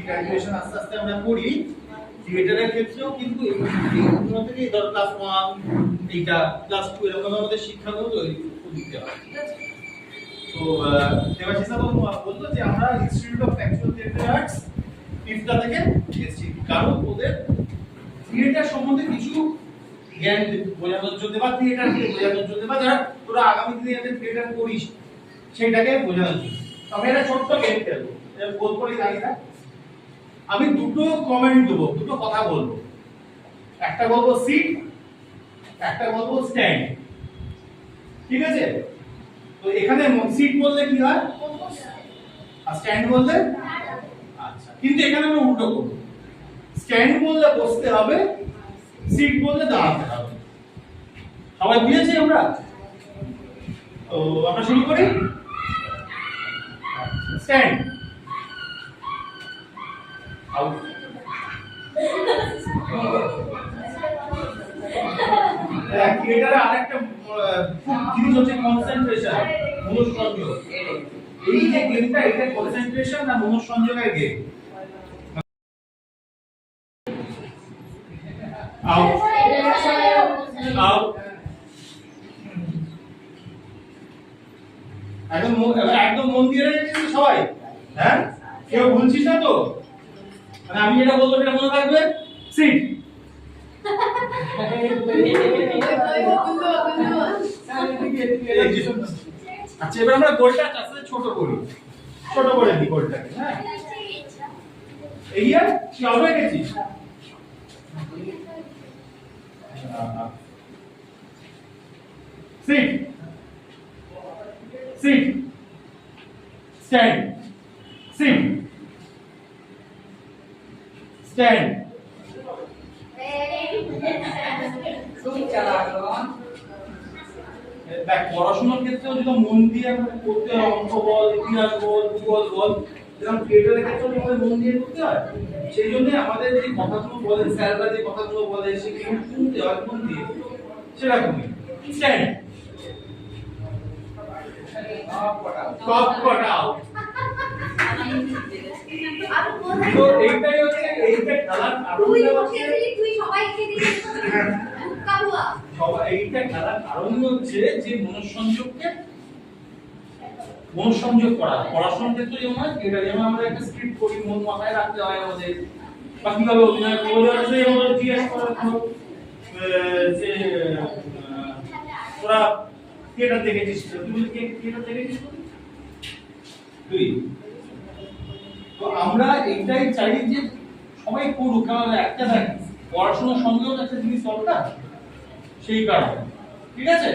Graduation আস্তে আস্তে আমরা করি থিয়েটারের ক্ষেত্রেও কিন্তু এইগুলো থেকে ধর ক্লাস 1 এইটা ক্লাস 2 এরকম আমাদের শিক্ষাগুলো তৈরি করতে হয়, ঠিক আছে? তো দেবাশিস বাবু বলতো যে আমরা institute of actual theatre arts ফিফথা থেকে এসেছি, কারণ ওদের থিয়েটার সম্বন্ধে কিছু জ্ঞান বোঝানোর জন্য বা থিয়েটারকে বোঝানোর জন্য বা যারা তোরা আগামী দিনে যাতে থিয়েটার করিস সেটাকে বোঝানোর জন্য। আমি একটা ছোট্ট গেম খেলবো, বল করে জানি না, আমি দুটো কমেন্ট দেবো, দুটো কথা বলবো, একটা বলবো সিট, একটা বলবো স্ট্যান্ড, ঠিক আছে? তো এখানে সিট বললে কি হয় আর স্ট্যান্ড বললে, আচ্ছা, কিন্তু এখানে আমরা উল্টো করব, স্ট্যান্ড বললে বসতে হবে, সিট বললে দাঁড়াতে হবে। সবাই বুঝেছি আমরা? তো আমরা শুরু করি। Stand out. থিয়েটারে আরেকটা জিনিস হচ্ছে কনসেন্ট্রেশন, মনোসংযোগ। এই যে গেমটা, এটা কনসেন্ট্রেশন আর মনোসংযোগের গেম। Out out. একদম মন দিয়ে রেখেছিস সবাই? হ্যাঁ, কেউ ভুলছিস না তো? মানে আমি যেটা বলবো সেটা মনে থাকবে। সিট। আচ্ছা, এবার আমরা গোলটা আসলে ছোট করি, ছোট করে দিই গোলটাকে। হ্যাঁ, এই আর কি হবে গেছিস? Sit sit stand sit stand. দেখ, পড়াশোনার ক্ষেত্রেও যদি মন দিয়ে আমরা করতে হয়, অঙ্ক বল, ইতিহাস বল, ভূগোল বল, যেমন থিয়েটারের ক্ষেত্রেও আমাদের মন দিয়ে করতে হয়, সেই জন্য আমাদের যে কথাগুলো বলেন স্যাররা, যে কথাগুলো বলে সেগুলো শুনতে হয় মন দিয়ে, সেরকমই। Stand top cut out. তো এইটাই হচ্ছে, এইটা খেলার কারণটা হচ্ছে, এইটা খেলার কারণ হচ্ছে যে মনোসংযোগ করা। পড়াশোনার ক্ষেত্রে যেমন এটা, যেমন আমরা একটা স্ক্রিপ্ট করি, মন মাথায় রাখতে হয় আমাদের, বা কিভাবে অভিনয় করবো, জিজ্ঞেস করার যে তোরা থিয়েটার দেখেছিস, তুই থিয়েটার দেখেছিস তুই? তো আমরা এইটাই চাই যে সবাই করুক, কারণ একটা দেখ পড়াশোনার সঙ্গেও একটা জিনিস দরকার, সেই কারণে, ঠিক আছে?